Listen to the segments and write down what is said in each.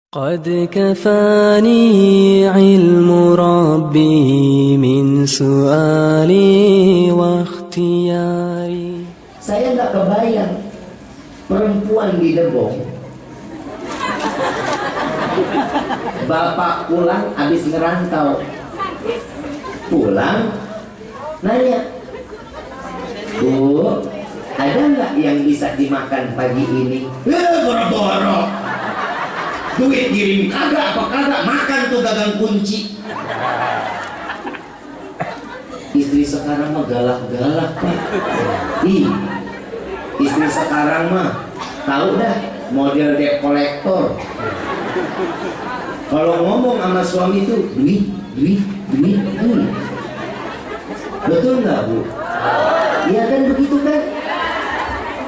قد كفاني علم ربي من سؤالي واختياري. Saya nggak kebayang perempuan di Debong, bapak pulang habis ngerantau, pulang nanya, Bu, ada nggak yang bisa dimakan pagi ini? Boro-boro duit kirim kagak apa kagak, makan tuh gagang kunci. Istri sekarang mah galak-galak, Pak. Istri sekarang mah tahu dah model debt collector. Kalau ngomong sama suami tuh duit. Betul nggak, Bu? Iya kan, begitu kan?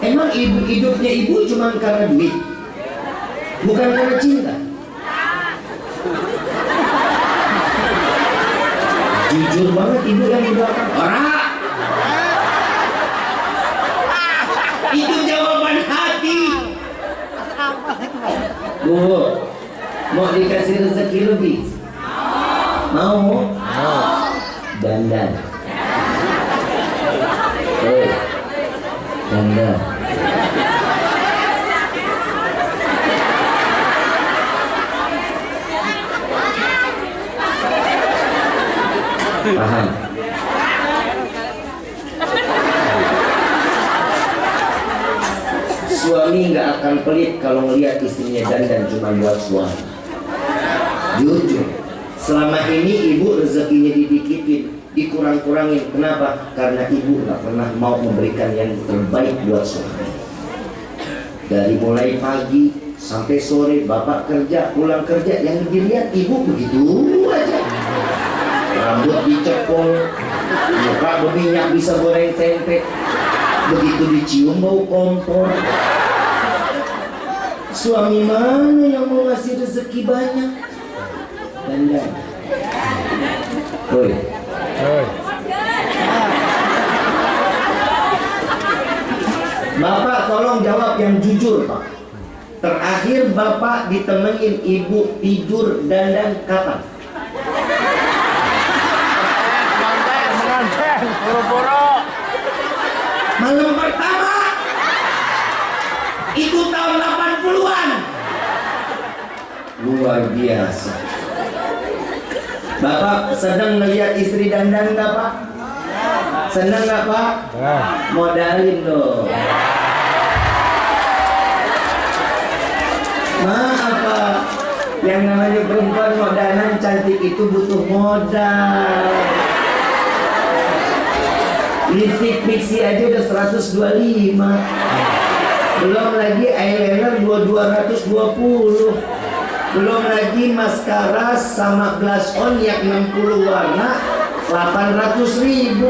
Emang hidupnya ibu cuma karena duit, bukan karena cinta. Jujur banget ibu yang di belakang. Ora, itu jawaban hati. Bu, mau dikasih rezeki lebih? Mau? Dandan. Dandan. Paham? Suami nggak akan pelit kalau ngelihat istrinya dandan cuma buat suami. Jujur, selama ini ibu rezekinya didikitin, dikurang-kurangin. Kenapa? Karena ibu nggak pernah mau memberikan yang terbaik buat suami. Dari mulai pagi sampai sore, bapak kerja, pulang kerja, yang dilihat ibu begitu aja. Rambut dicepol, muka berminyak bisa goreng tempe, begitu dicium bau kompor. Suami mana yang mau ngasih rezeki banyak? Dandan. Woi. Bapak tolong jawab yang jujur, Pak. Terakhir bapak ditemenin ibu tidur dandan kapan? Boro-boro. Malam pertama itu tahun 80-an. Luar biasa. Bapak sedang melihat istri dandan nggak, Pak? Senang nggak, Pak? Modalin dong. Maaf, Pak, yang namanya perempuan modalan cantik itu butuh modal. Lipstick Pixie aja udah 125. Belum lagi eyeliner 220. Belum lagi maskara sama blush on yang 60 warna 800.000.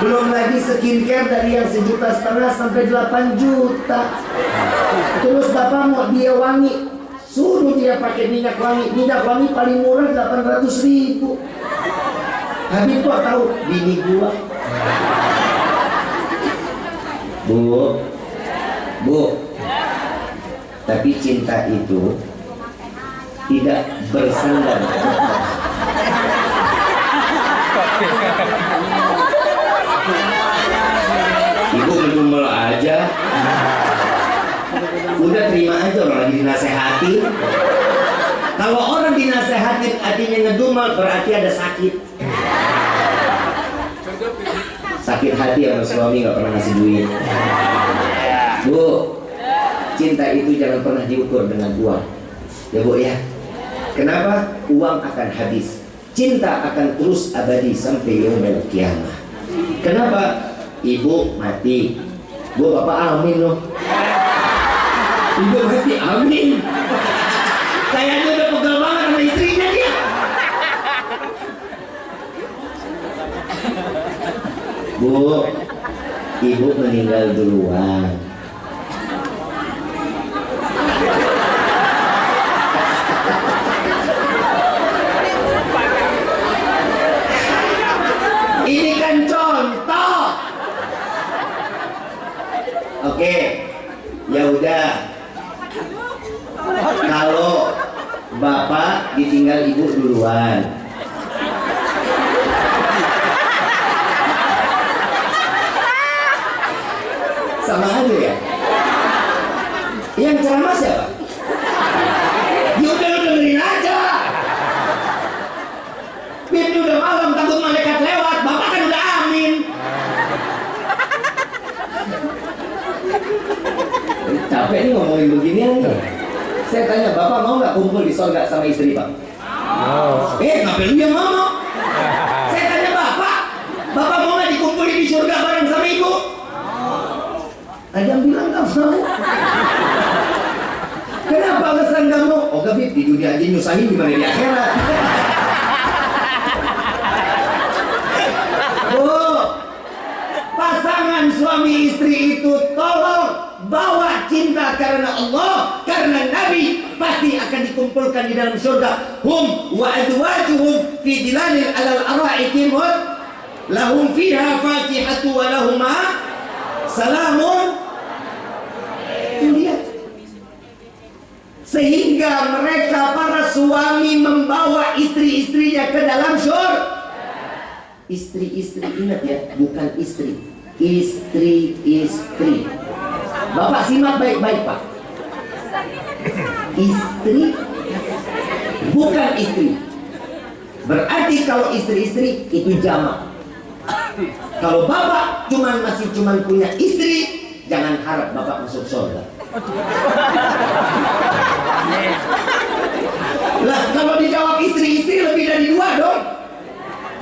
Belum lagi skincare dari yang 1,5 juta sampai 8 juta. Terus bapak mau dia wangi, suruh dia pakai minyak wangi. Minyak wangi paling murah 800.000. Habis kok tahu bini gua. Bu, tapi cinta itu tidak bersandar. Ibu ngedumel aja. Udah terima aja, orang lagi dinasehati. Kalau orang dinasehatin hatinya ngedumel, berarti ada sakit. Sakit hati sama suami nggak pernah ngasih duit. Bu, cinta itu jangan pernah diukur dengan uang. Ya Bu ya. Kenapa? Uang akan habis, cinta akan terus abadi sampai yaumil kiamah. Kenapa? Ibu mati, Bu bapak amin loh. Ibu mati amin. Kayaknya udah pegal banget sama istrinya dia. Bu, ibu meninggal duluan. Ini kan contoh. Oke, ya udah. Kalau ditinggal ibu duluan. Sama aja ya. Yang ceramah siapa? Ya udah lu dengerin aja. Ini udah malam, takut malaikat lewat. Bapak kan udah amin. Capek nih ngomongin beginian nih. Saya tanya, Bapak mau nggak kumpul di surga sama istri Pak? Mau. Ngapain lu yang mau? Saya tanya Bapak mau nggak dikumpulin di surga bareng sama Ibu? Ada yang bilang nggak mau. Kenapa alasan nggak mau? Oh Gabit, di dunia aja nyusahin, gimana di akhirat? Bu, pasangan suami istri itu tolong bawa cinta karena Allah, karena Nabi, pasti akan dikumpulkan di dalam surga. Hum wa azwajuhum fi dilalil alal ara'iki lahum fiha fakihatu wa lahum salamun. Lihat, sehingga mereka para suami membawa istri-istrinya ke dalam surga. Istri-istri, ingat ya, bukan istri, istri-istri. Bapak simak baik-baik Pak. Istri bukan istri. Berarti kalau istri-istri itu jamak. Kalau Bapak masih punya istri, jangan harap Bapak masuk surga. Lah kalau dijawab istri-istri lebih dari 2 dong.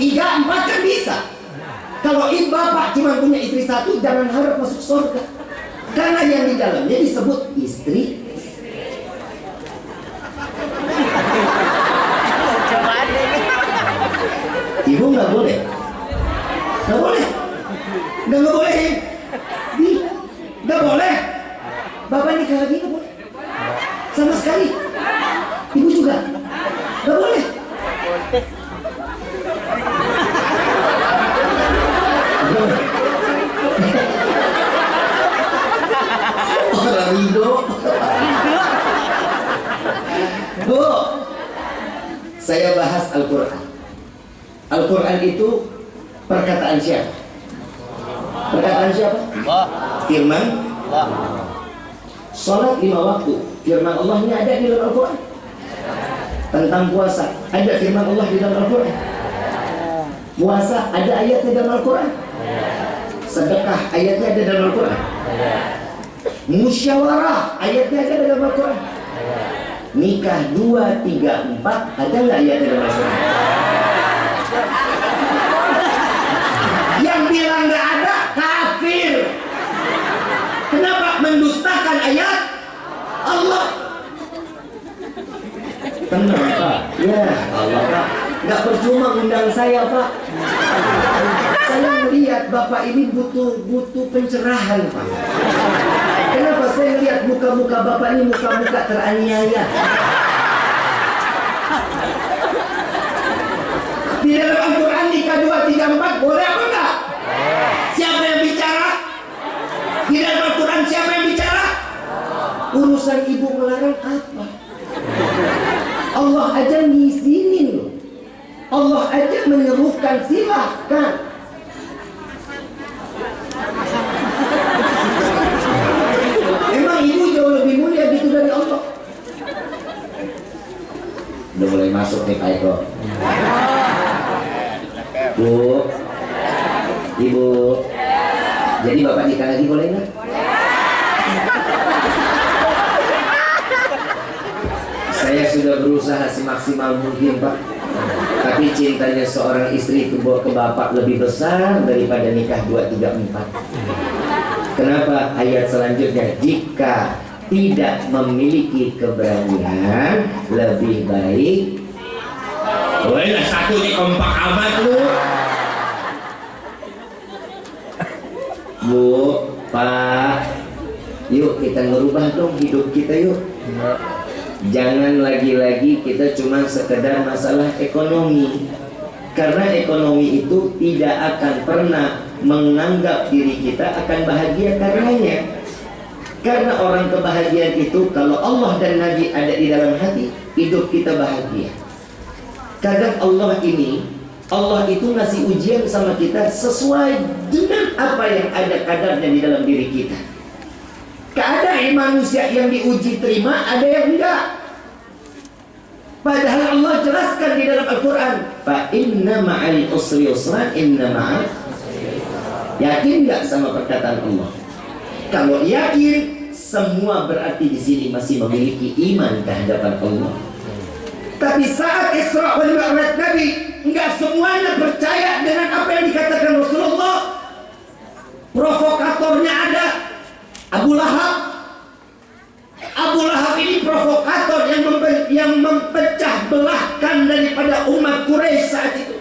3, 4 kan bisa. Kalau Bapak cuma punya istri 1, jangan harap masuk surga. Karena yang di dalamnya disebut istri. Ibu nggak boleh. Nggak boleh. Nggak boleh. Nggak boleh. Bapak nikah lagi nggak boleh. Sama sekali. Ibu juga. Nggak boleh. Orang hidup. Bu, saya bahas Al-Quran. Al-Quran itu perkataan siapa? Perkataan siapa? Firman Allah. Salat 5 waktu, firman Allahnya ada di dalam Al-Quran. Tentang puasa, ada firman Allah di dalam Al-Quran. Puasa, ada ayatnya dalam Al-Quran. Sedekah, ayatnya ada dalam Al-Quran. Musyawarah, ayatnya ada dalam Al-Quran. Nikah 2, 3, 4, ada nggak ayatnya dalam Al-Quran? Yang bilang nggak ada, kafir. Kenapa? Mendustakan ayat Allah. Tenang Pak. Ya Allah Pak, nggak percuma undang saya Pak. Saya melihat Bapak ini butuh pencerahan Pak. Kenapa saya lihat muka-muka Bapak ini muka-muka teraniaya? Di dalam Al-Quran nikah 2, 3, 4 boleh apa enggak? Siapa yang bicara? Di dalam Al-Quran siapa yang bicara? Urusan ibu melarang apa? Allah aja ngizinin loh. Allah aja menyerukan, silahkan. Emang ibu jauh lebih mulia gitu dari Allah? Udah mulai masuk nih Pak Eko. Bu, Ibu, jadi Bapak nikah lagi boleh nggak? Saya sudah berusaha semaksimal mungkin Pak. Tapi cintanya seorang istri itu ke Bapak lebih besar daripada nikah 2, 3, 4. Kenapa? Ayat selanjutnya, jika tidak memiliki keberanian, lebih baik. Boleh lah satu nih kompak amat lu. Bu, Pak, yuk kita ngerubah dong hidup kita yuk. Jangan lagi-lagi kita cuma sekedar masalah ekonomi. Karena ekonomi itu tidak akan pernah menganggap diri kita akan bahagia karenanya. Karena orang kebahagiaan itu kalau Allah dan Nabi ada di dalam hati, hidup kita bahagia. Kadang Allah itu ngasih ujian sama kita sesuai dengan apa yang ada kadarnya di dalam diri kita. Keadaan manusia yang diuji terima, ada yang enggak. Padahal Allah jelaskan di dalam Al-Quran, fa inna ma'al usri yusran, inna ma'al. Yakin enggak sama perkataan Allah? Kalau yakin, semua berarti di sini masih memiliki iman kehadapan Allah. Tapi saat Isra wal Mi'raj Nabi, enggak semuanya percaya dengan apa yang dikatakan Rasulullah. Provokatornya ada Abu Lahab. Abu Lahab ini provokator yang mempecah belahkan daripada umat Quraisy saat itu.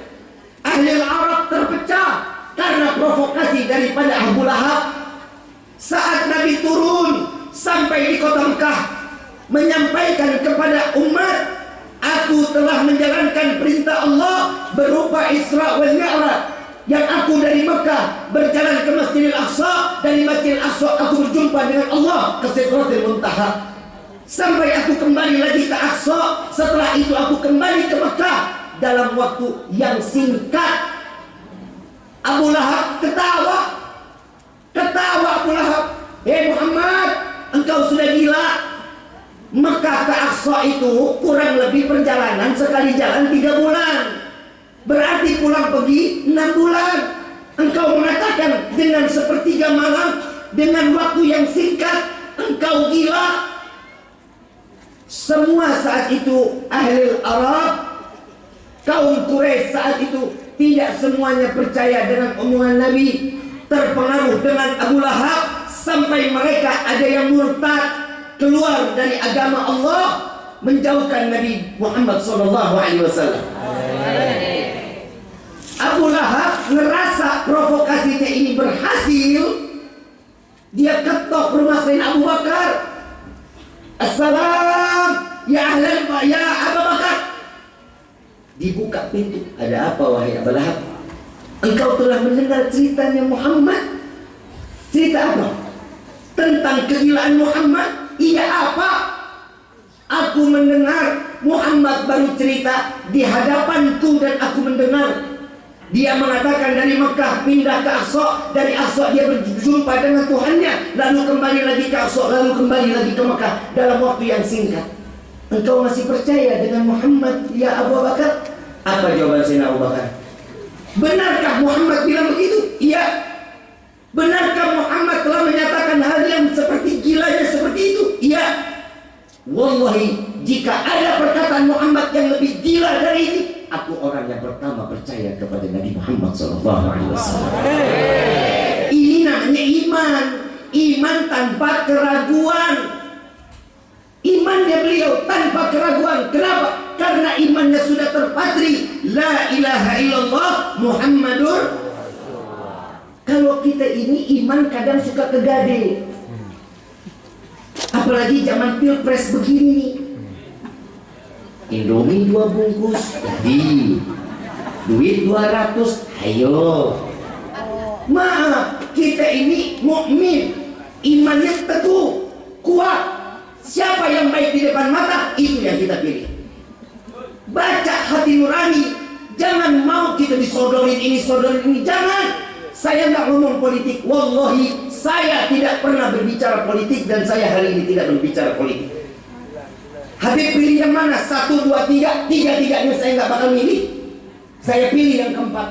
Ahli Arab terpecah karena provokasi daripada Abu Lahab. Saat Nabi turun sampai di kota Mekah, menyampaikan kepada umat, aku telah menjalankan perintah Allah berupa Isra wal Mi'raj. Yang aku dari Mekah berjalan ke Masjidil Aqsa, dari Masjidil Aqsa aku berjumpa dengan Allah ke Sidratil Muntaha. Sampai aku kembali lagi ke Aqsa, setelah itu aku kembali ke Mekah dalam waktu yang singkat. Abu Lahab ketawa Abu Lahab, "Hei Muhammad, engkau sudah gila. Mekah ke Aqsa itu kurang lebih perjalanan sekali jalan 3 bulan. Berarti pulang pergi 6 bulan. Engkau mengatakan dengan sepertiga malam, dengan waktu yang singkat, engkau gila." Semua saat itu ahli Arab, kaum Quraisy saat itu tidak semuanya percaya dengan omongan Nabi, terpengaruh dengan Abu Lahab, sampai mereka ada yang murtad, keluar dari agama Allah, menjauhkan Nabi Muhammad SAW. Abu Lahab ngerasa provokasinya ini berhasil, dia ketok rumah Sayyidina Abu Bakar. "Assalam ya ahlan ya Abu Bakar." Dibuka pintu. "Ada apa wahai Abu Lahab?" "Engkau telah mendengar ceritanya Muhammad." "Cerita apa?" "Tentang kegilaan Muhammad." "Iya, apa?" "Aku mendengar Muhammad baru cerita di hadapanku dan aku mendengar dia mengatakan dari Mekah pindah ke Aqsa, dari Aqsa dia berjumpa dengan Tuhannya, lalu kembali lagi ke Aqsa, lalu kembali lagi ke Mekah dalam waktu yang singkat. Engkau masih percaya dengan Muhammad ya Abu Bakar?" Apa jawaban Sayyidina Abu Bakar? "Benarkah Muhammad bilang begitu?" "Iya." "Benarkah Muhammad telah menyatakan hal yang seperti gilanya seperti itu?" "Iya." "Wallahi, jika ada perkataan Muhammad yang lebih gila dari ini, aku orang yang pertama percaya kepada Nabi Muhammad SAW." Ini namanya iman. Iman tanpa keraguan. Imannya beliau tanpa keraguan. Kenapa? Karena imannya sudah terpatri. La ilaha illallah Muhammadur. Kalau kita ini iman kadang suka kegade. Apalagi zaman pilpres begini. Indomie 2 bungkus, jadi duit 200, ayo. Maaf, kita ini mukmin, imannya teguh, kuat. Siapa yang baik di depan mata, itu yang kita pilih. Baca hati nurani, jangan mau kita disodorin ini, sodorin ini, jangan. Saya nggak ngomong politik, wallahi saya tidak pernah berbicara politik dan saya hari ini tidak berbicara politik. Habib pilih yang mana? 1, 2, 3. 3-3-nya saya nggak bakal milih. Saya pilih yang keempat.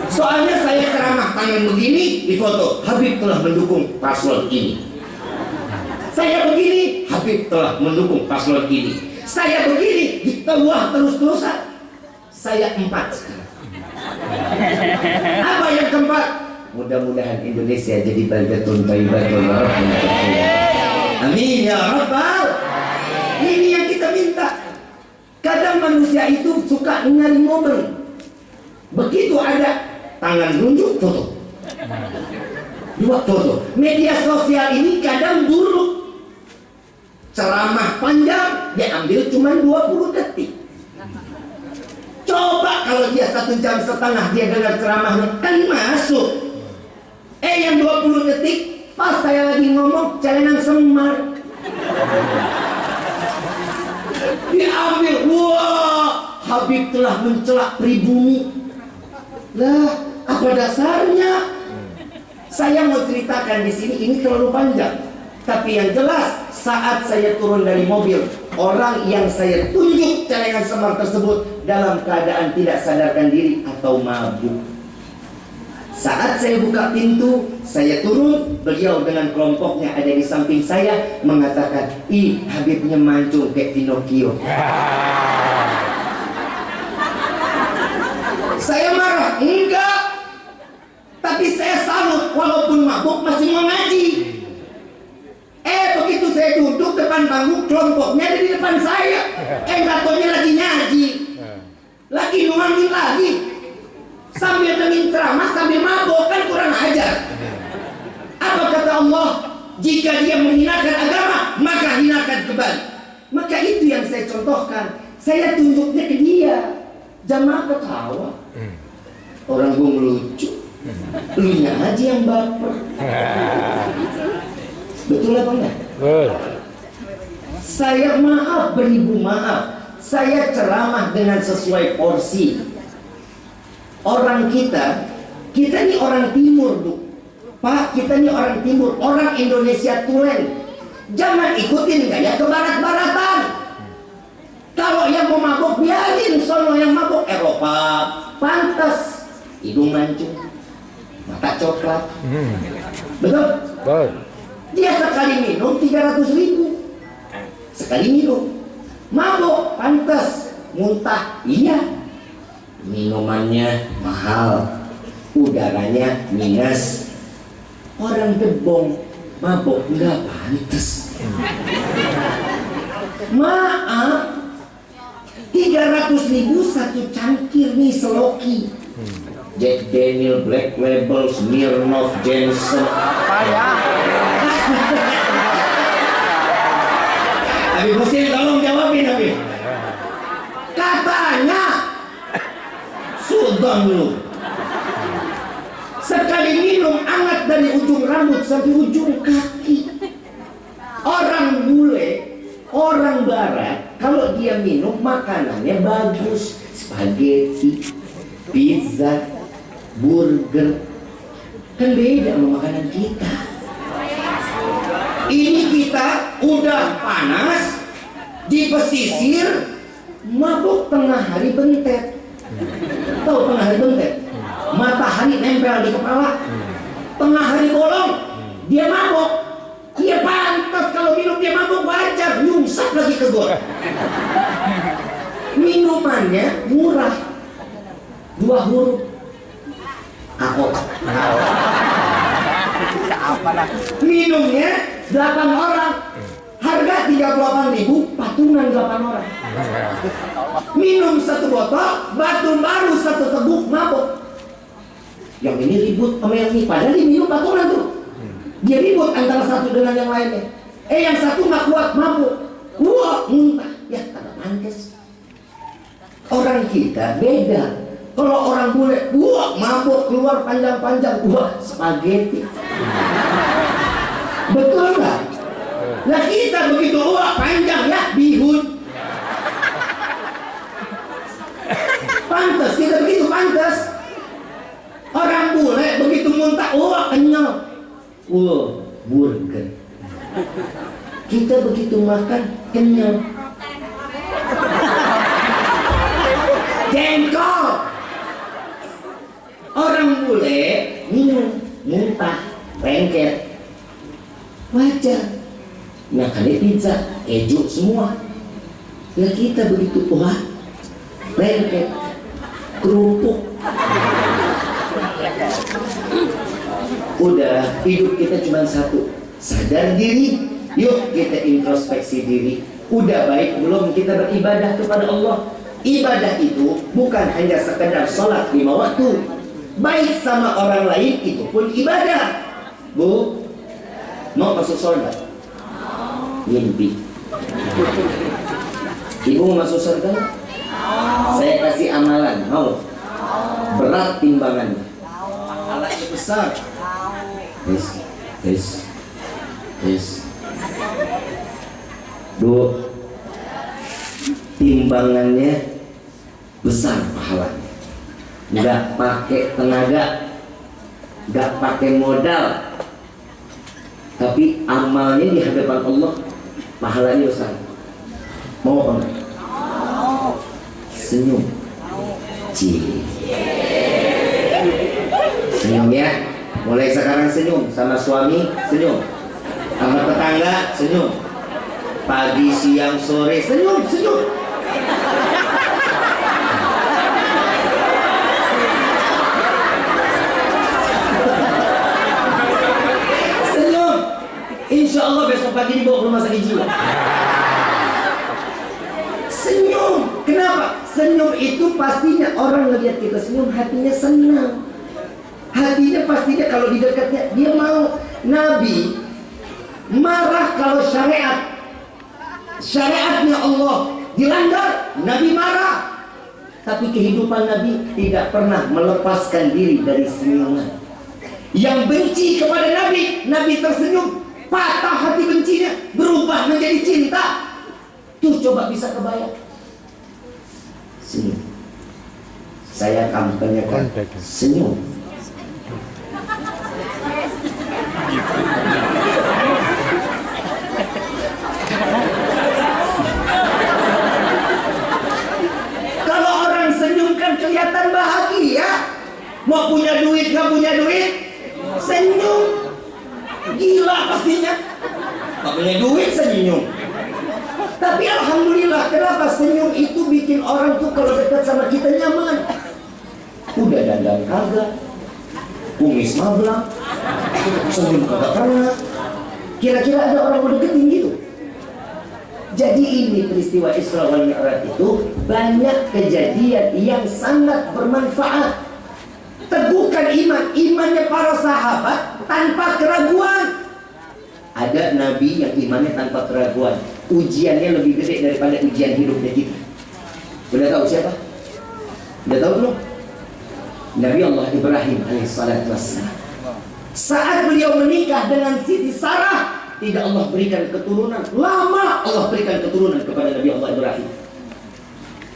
Soalnya saya ceramah tangan begini di foto, Habib telah mendukung paslon ini. Saya begini, Habib telah mendukung paslon ini. Saya begini, ditawah terus-terusan. Saya 4 sekarang. Apa yang keempat? Mudah-mudahan Indonesia jadi baldatun thayyibatun wa rahmatun. Amin ya Rabbal. Ini yang kita minta. Kadang manusia itu suka nyari momen. Begitu ada tangan nunjuk, foto. 2 foto. Media sosial ini kadang buruk. Ceramah panjang diambil cuma 20 detik. Coba kalau dia 1,5 jam dia dengar ceramahnya, kan masuk. Yang 20 detik pas saya lagi ngomong celengan semar. Habib telah mencela pribumi. Lah, apa dasarnya? Saya mau ceritakan di sini, ini terlalu panjang. Tapi yang jelas, saat saya turun dari mobil, orang yang saya tunjuk celengan semar tersebut dalam keadaan tidak sadarkan diri atau mabuk. Saat saya buka pintu, saya turun, beliau dengan kelompoknya ada di samping saya mengatakan, ih, Habibnya mancung kayak Pinocchio. Saya marah, enggak. Tapi saya salut, walaupun mabuk masih mau ngaji. Begitu saya duduk depan panggung, kelompoknya ada di depan saya. Gatonya lagi ngaji, lagi nuangin lagi, sambil dengerin ceramah sambil mabuk, kan kurang ajar. Apa kata Allah? Jika dia menghinakan agama, maka hinakan kembali. Maka itu yang saya contohkan. Saya tunjuknya ke dia. Jamaah ketawa. Orang gue melucu, lu nya aja yang baper. Betul apa enggak? Saya maaf, beribu maaf. Saya ceramah dengan sesuai porsi. Orang kita ini orang timur, Bu. Pak, kita ini orang timur, orang Indonesia tulen. Jangan ikutin gaya ke barat-baratan. Kalau yang mau mabuk, biarin sono yang mabuk. Eropa pantas, hidung mancung, mata coklat. Betul? Betul. Dia sekali minum 300.000. Sekali minum. Mabuk pantas, muntah. Iya. Minumannya mahal, udaranya minus. Orang debong mabuk nggak pantas. Maaf, 300.000 satu cangkir nih seloki. Jack Daniel, Black Label, Smirnoff, Jameson. Habib Husin, tolong jawabin Habib. Katanya Sultan lu sekali minum hangat dari ujung rambut sampai ujung kaki. Orang bule, orang barat, kalau dia minum makanannya bagus, spaghetti, pizza, burger. Kan beda sama makanan kita. Ini kita udah panas, di pesisir, mabuk tengah hari bentet. Tahu tengah hari bentet? Matahari nempel di kepala. Tengah hari bolong, dia mabuk. Dia pantas kalau minum dia mabuk, wajar. Nyungsap lagi ke gua. Minumannya murah, 2 huruf. Aku. Minumnya 8 orang. Harga 38.000, patungan 8 orang. Minum 1 botol, batu baru 1 teguk, mabuk. Yang ini ribut sama yang ini, padahal dia minum patungan tuh. Dia ribut antara satu dengan yang lainnya. Yang satu nggak kuat, mabuk. Wah, muntah. Ya, kata pantes. Orang kita beda. Kalau orang bule, wah, mabuk, keluar panjang-panjang, wah, spaghetti. Betul nggak? Nah kita begitu, wah, panjang ya, bihun. Pantes, kita begitu pantes. Orang bule begitu muntah, wah, kenyal. Wah, burger. Kita begitu makan, kenyal. Jengkol. Orang bule minum, muntah, lengket. Wajar. Makannya pizza, keju semua. Nah kita begitu, wah, lengket, kerupuk. Udah, hidup kita cuma satu. Sadar diri, yuk kita introspeksi diri. Udah baik belum kita beribadah kepada Allah? Ibadah itu bukan hanya sekedar sholat 5 waktu. Baik sama orang lain itu pun ibadah. Bu, mau masuk surga? Mimpi. Ibu mau masuk surga? Saya kasih amalan, mau? Berat timbangannya. Alatnya besar. Yes. Timbangannya besar pahalanya. Nggak pakai tenaga, nggak pakai modal, tapi amalnya di hadapan Allah pahalanya besar. Mau apa enggak? Senyum. Senyum ya. Mulai sekarang senyum sama suami, senyum sama tetangga, senyum. Pagi, siang, sore, senyum, senyum. Senyum. Insya Allah besok pagi dibawa ke rumah sakit jiwa. Senyum. Kenapa? Senyum itu pastinya orang ngelihat kita senyum, hatinya senang. Hatinya pastinya kalau di dekatnya dia mau. Nabi marah kalau syariatnya Allah dilanggar, Nabi marah. Tapi kehidupan Nabi tidak pernah melepaskan diri dari senyuman. Yang benci kepada Nabi, Nabi tersenyum, patah hati bencinya, berubah menjadi cinta. Tuh coba bisa kebayang. Senyum. Saya kampanyekan senyum. Kalau orang senyum kan kelihatan bahagia. Mau punya duit, nggak punya duit, senyum. Gila pastinya. Nggak punya duit, senyum. Tapi alhamdulillah, kenapa senyum itu bikin orang tuh kalau dekat sama kita nyaman. Udah dandan kagak, kumis mablang, senyum kagak pernah. Kira-kira ada orang mau deketin gitu? Jadi ini peristiwa Isra wal Mi'raj itu banyak kejadian yang sangat bermanfaat. Teguhkan imannya para sahabat tanpa keraguan. Ada nabi yang imannya tanpa keraguan, ujiannya lebih gede daripada ujian hidupnya kita. Udah tahu siapa? Udah tahu belum? Nabi Allah Ibrahim alaihissalatu wassalam. Saat beliau menikah dengan Siti Sarah, tidak Allah berikan keturunan. Lama Allah berikan keturunan kepada Nabi Allah Ibrahim.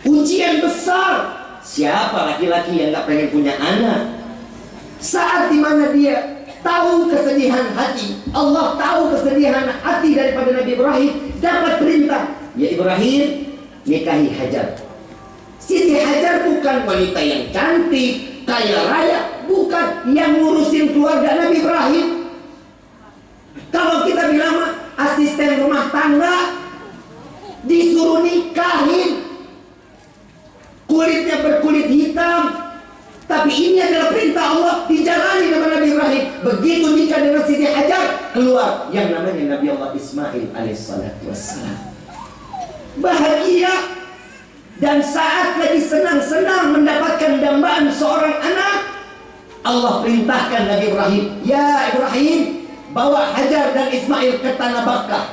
Ujian besar. Siapa laki-laki yang gak pengen punya anak? Saat dimana dia tahu kesedihan hati, Allah tahu kesedihan hati daripada Nabi Ibrahim, dapat perintah, ya Ibrahim, nikahi Hajar. Siti Hajar bukan wanita yang cantik, kaya raya, bukan, yang ngurusin keluarga Nabi Ibrahim. Kalau kita bilang asisten rumah tangga, disuruh nikahin, kulitnya berkulit hitam. Tapi ini adalah perintah Allah, dijalani dengan Nabi Ibrahim. Begitu nikah dengan Siti Hajar, keluar yang namanya Nabi Allah Ismail alaihissalatu wassalam. Bahagia. Dan saat lagi senang-senang mendapatkan dambaan seorang anak, Allah perintahkan Nabi Ibrahim, ya Ibrahim, bawa Hajar dan Ismail ke tanah Makkah.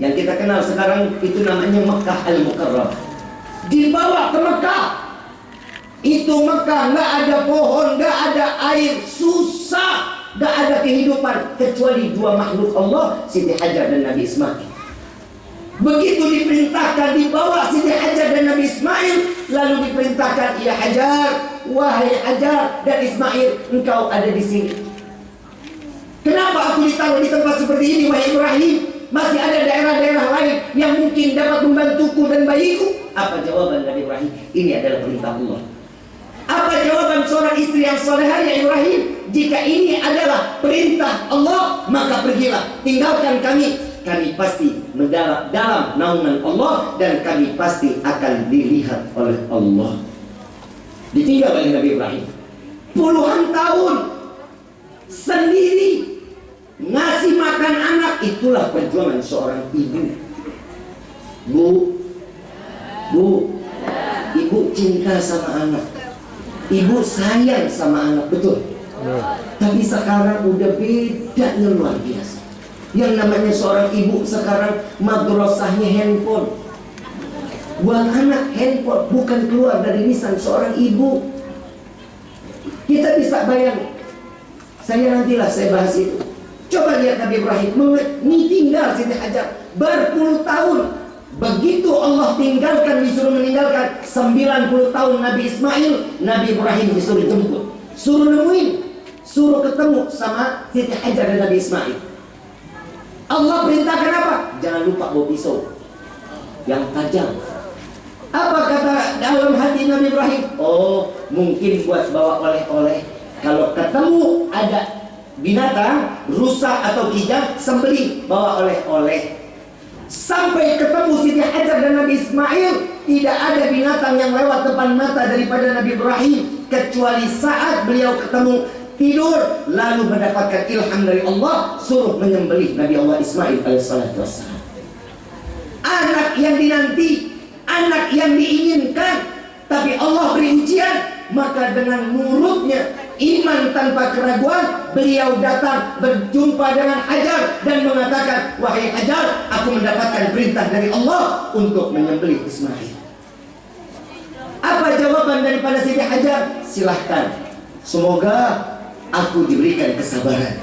Yang kita kenal sekarang itu namanya Makkah Al-Mukarramah. Dibawa ke Makkah. Itu Makkah nggak ada pohon, nggak ada air, susah, nggak ada kehidupan kecuali dua makhluk Allah, Siti Hajar dan Nabi Ismail. Begitu diperintahkan dibawa Siti Hajar dan Nabi Ismail, lalu diperintahkan, ya Hajar, wahai Hajar dan Ismail, engkau ada di sini. Kenapa aku ditaruh di tempat seperti ini, wahai Ibrahim? Masih ada daerah-daerah lain yang mungkin dapat membantuku dan bayiku. Apa jawaban Nabi Ibrahim? Ini adalah perintah Allah. Apa jawaban seorang istri yang salehah, ya Ibrahim? Jika ini adalah perintah Allah, maka pergilah, tinggalkan kami. Kami pasti mendalam dalam naungan Allah dan kami pasti akan dilihat oleh Allah. Ditinggal oleh Nabi Ibrahim puluhan tahun sendiri ngasih makan anak. Itulah perjuangan seorang ibu. Ibu cinta sama anak, ibu sayang sama anak, betul. Tapi sekarang udah bedanya luar biasa. Yang namanya seorang ibu sekarang madrasahnya handphone. Buat anak handphone, bukan keluar dari lisan seorang ibu. Kita bisa bayangin. Saya bahas itu. Coba lihat Nabi Ibrahim tinggal Siti Hajar berpuluh tahun Begitu Allah tinggalkan, disuruh meninggalkan 90 tahun Nabi Ismail, Nabi Ibrahim disuruh jemput, suruh nemuin, suruh ketemu sama Siti Hajar dan Nabi Ismail. Allah perintahkan apa? Jangan lupa bawa pisau yang tajam. Apa kata dalam hati Nabi Ibrahim? Oh, mungkin buat bawa oleh-oleh. Kalau ketemu ada binatang, rusa atau kijang, sembelih, bawa oleh-oleh. Sampai ketemu Siti Hajar dan Nabi Ismail, tidak ada binatang yang lewat depan mata daripada Nabi Ibrahim, kecuali saat beliau ketemu tidur, lalu mendapatkan ilham dari Allah, suruh menyembelih Nabi Allah Ismail alaihissalatu wassalam. Anak yang dinanti, anak yang diinginkan, tapi Allah beri ujian, maka dengan nurutnya, iman tanpa keraguan, beliau datang berjumpa dengan Hajar dan mengatakan, wahai Hajar, aku mendapatkan perintah dari Allah untuk menyembelih Ismail. Apa jawaban daripada Siti Hajar? Silahkan, semoga aku diberikan kesabaran.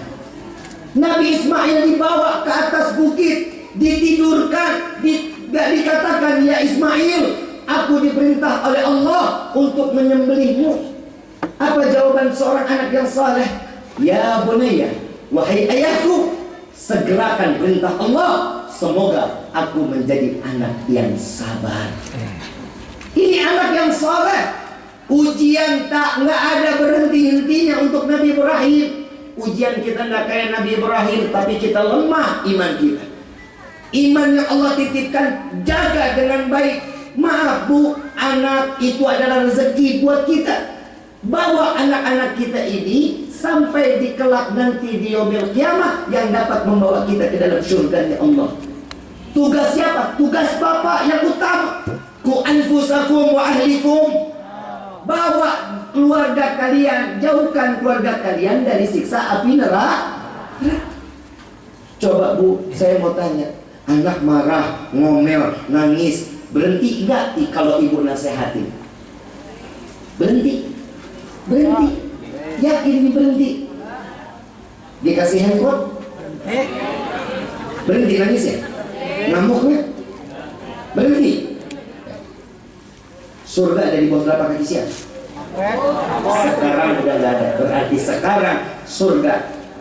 Nabi Ismail dibawa ke atas bukit, ditidurkan, dikatakan, ya Ismail, aku diperintah oleh Allah untuk menyembelihmu. Apa jawaban seorang anak yang saleh? Ya bunayya, wahai ayahku, segerakan perintah Allah, semoga aku menjadi anak yang sabar. Ini anak yang saleh. Ujian nggak ada berhenti-hentinya untuk Nabi Ibrahim. Ujian kita nggak kayak Nabi Ibrahim, tapi kita lemah iman kita. Iman yang Allah titipkan, jaga dengan baik. Maaf bu, anak itu adalah rezeki buat kita. Bawa anak-anak kita ini sampai di kelak nanti di yaumil kiamah, yang dapat membawa kita ke dalam surga Allah. Tugas siapa? Tugas bapak yang utama. Ku anfusakum wa ahlikum. Bawa keluarga kalian, jauhkan keluarga kalian dari siksa api neraka. Coba bu, saya mau tanya, anak marah, ngomel, nangis, berhenti enggak kalau ibu nasihatin? Berhenti? Berhenti? Yakin ini berhenti? Dikasih handphone? Berhenti nangis ya? Ngamuknya? Berhenti? Surga ada di bawah telapak kaki siapa? Sekarang udah gak ada. Berarti sekarang surga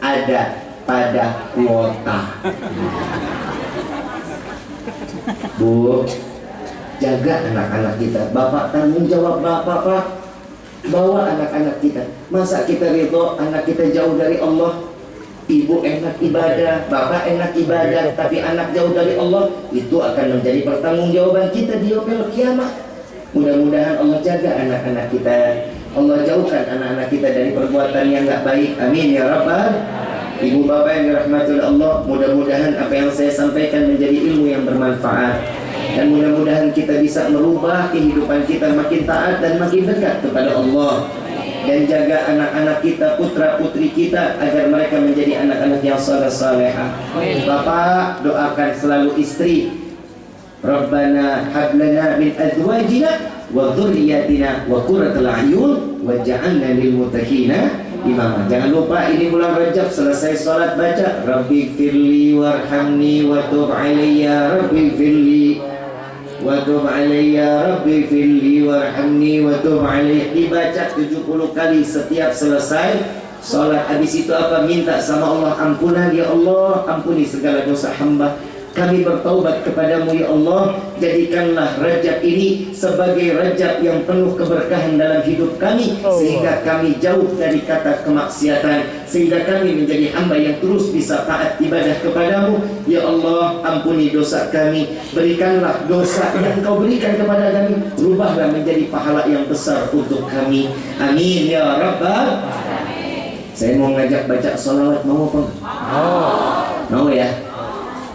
ada pada kuota. Bu, jaga anak-anak kita. Bapak tanggung jawab bapak, Pak. Bawa anak-anak kita. Masa kita ridho anak kita jauh dari Allah? Ibu enak ibadah, bapak enak ibadah, tapi anak jauh dari Allah, itu akan menjadi pertanggungjawaban kita di yaumil kiamah. Mudah-mudahan Allah jaga anak-anak kita, Allah jauhkan anak-anak kita dari perbuatan yang gak baik. Amin ya Rabbal. Ibu bapak yang dirahmati oleh Allah, mudah-mudahan apa yang saya sampaikan menjadi ilmu yang bermanfaat, dan mudah-mudahan kita bisa merubah kehidupan kita makin taat dan makin dekat kepada Allah. Dan jaga anak-anak kita, putra-putri kita, agar mereka menjadi anak-anak yang saleh-salehah. Bapak doakan selalu istri, Rabbana hablana min azwajina wa dhurriyyatina wa qurratal a'yun waj'alna lil muttaqina imama. Jangan lupa ini bulan Rajab, selesai salat baca Rabbi firli warhamni wa tub alayya Rabbi firli wa tub alayya Rabbi firli warhamni wa tub alayya. Dibaca 70 kali setiap selesai salat. Habis itu apa? Minta sama Allah ampunan, ya Allah ampuni segala dosa hamba. Kami bertaubat kepadamu ya Allah. Jadikanlah Rajab ini sebagai Rajab yang penuh keberkahan dalam hidup kami, sehingga kami jauh dari kata kemaksiatan, sehingga kami menjadi hamba yang terus bisa taat ibadah kepadamu. Ya Allah ampuni dosa kami, berikanlah dosa yang kau berikan kepada kami, rubahlah menjadi pahala yang besar untuk kami. Amin ya Rabbal. Saya mau ngajak baca salawat, mau apa? Mau ya?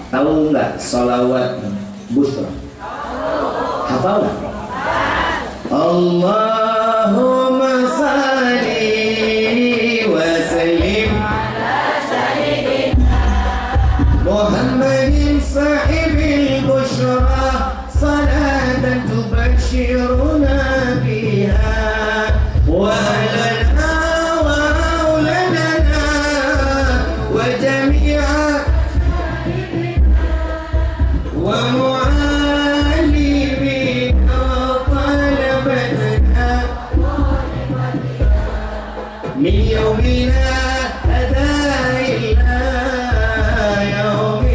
Tahu nggak salawat busra? Hafal nggak? Allahumma salli wa sallim Muhammadin sahibil bushra, salatan tubashiruna biha wa lana wa auladana wa jami'a ومعاذ إلى أداء الله يوم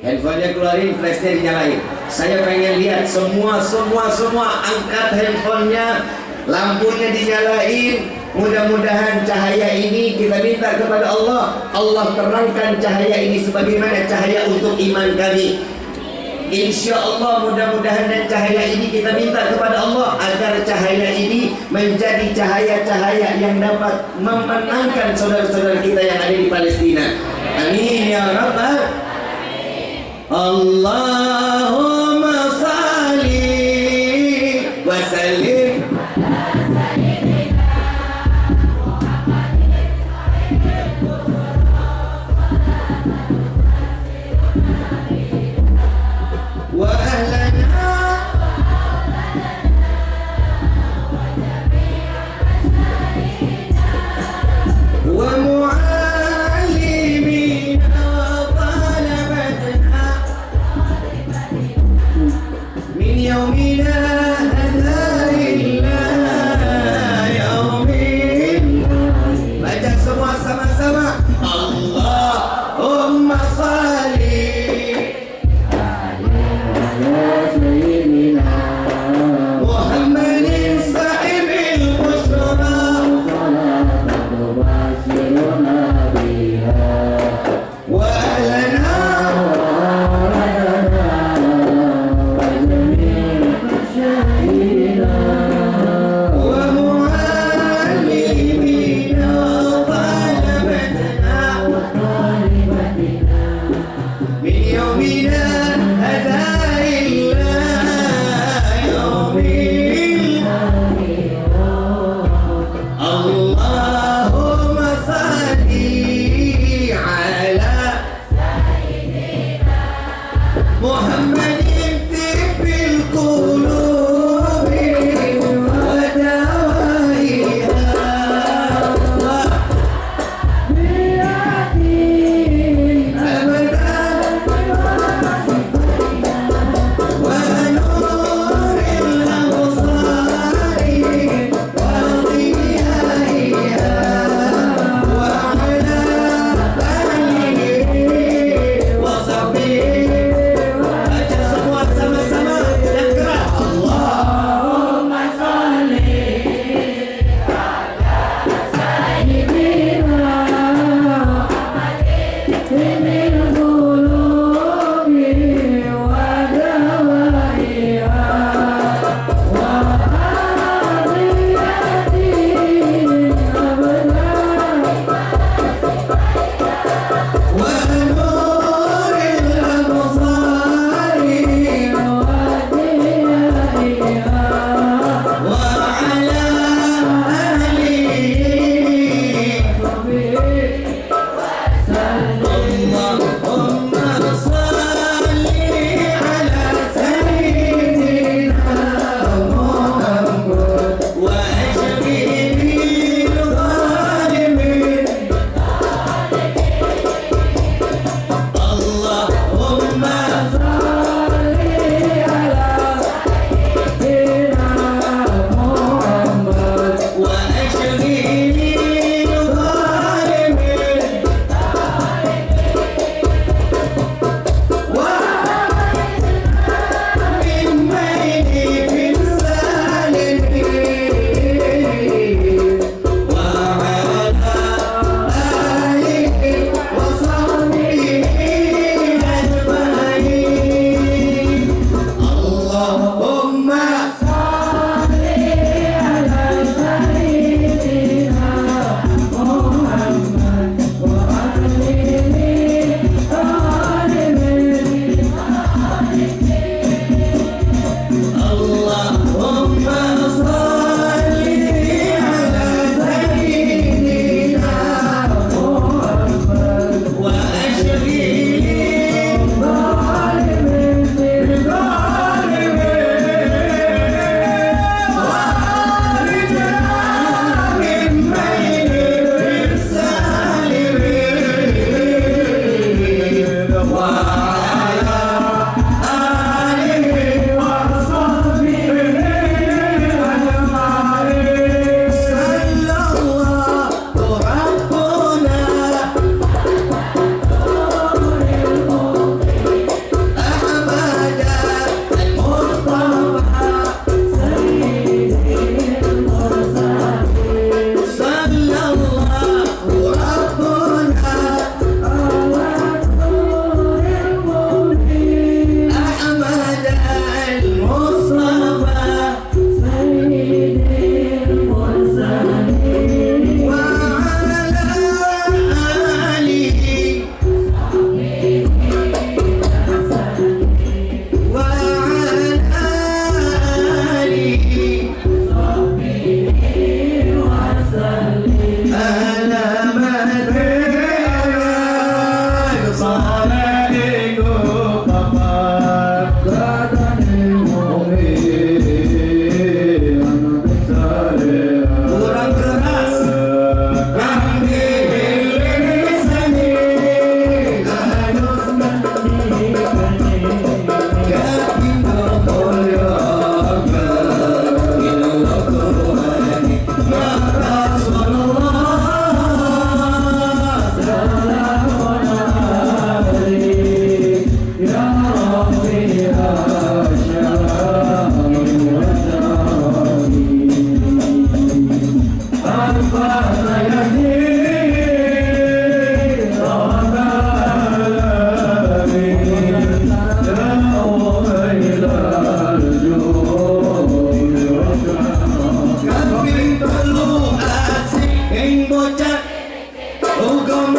handphonenya keluarin, flashnya dinyalain. Saya pengen lihat semua angkat handphonenya, lampunya dinyalain. Mudah-mudahan cahaya ini kita minta kepada Allah, Allah terangkan cahaya ini sebagaimana cahaya untuk iman kami. Insya Allah mudah-mudahan dan cahaya ini kita minta kepada Allah agar cahaya ini menjadi cahaya-cahaya yang dapat memenangkan saudara-saudara kita yang ada di Palestina. Amin ya Rabbal. Allahumma salli wa sallim wa ahlana wa mu'allimina wa talabatna Oh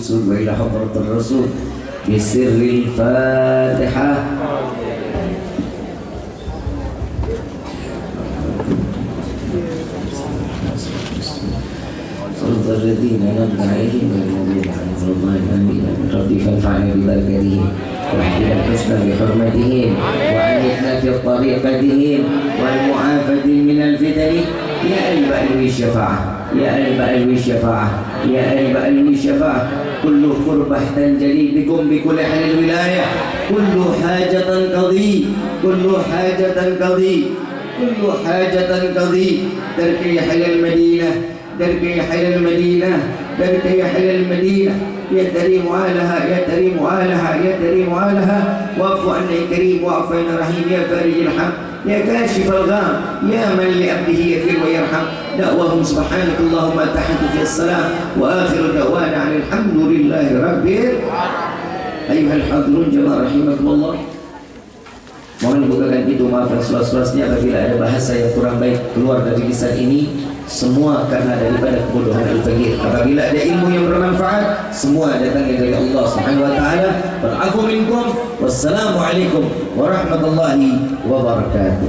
الوصول وإلى حضرة الرسول بسر الفاتحة. صراط الذين أنعمت عليهم غير المغضوب عليهم ولا الضالين. ربي فانفعنا ببركتهم واهدنا الحسنى بحرمتهم وأنتنا في طريقتهم والمعافاة من الفتن. يا قلب ألوي الشفاعة، يا قلب ألوي الشفاعة، يا قلب ألوي الشفاعة. كل قربة تنجلي بكم بكل أهل الولاية، كل حاجة قضي، كل حاجة قضي، كل حاجة قضي. تركي حل المدينة، تركي حل المدينة، تركي حل المدينة. يا كريم وآلها، يا كريم وآلها، يا كريم وآلها. واعف عنا يا كريم، واعف عنا رحيم يا فارج الحم، يا كاشف الغام، يا من لعبده يغفر ويرحم. دعواهم سبحانك اللهم تحت في الصلاة وآخر دعوانا عن الحمد لله رب العالمين. أيها الحاضرون جماعة رحمكم الله. Mohon bukakan pintu maaf dan seluas-luasnya apabila ada bahasa yang kurang baik keluar dari lisan ini, semua karena daripada kebodohan al-fakir. Apabila ada ilmu yang bermanfaat, semua datangnya dari Allah Subhanahu wa taala. Wal afu minkum. Wassalamualaikum warahmatullahi wabarakatuh.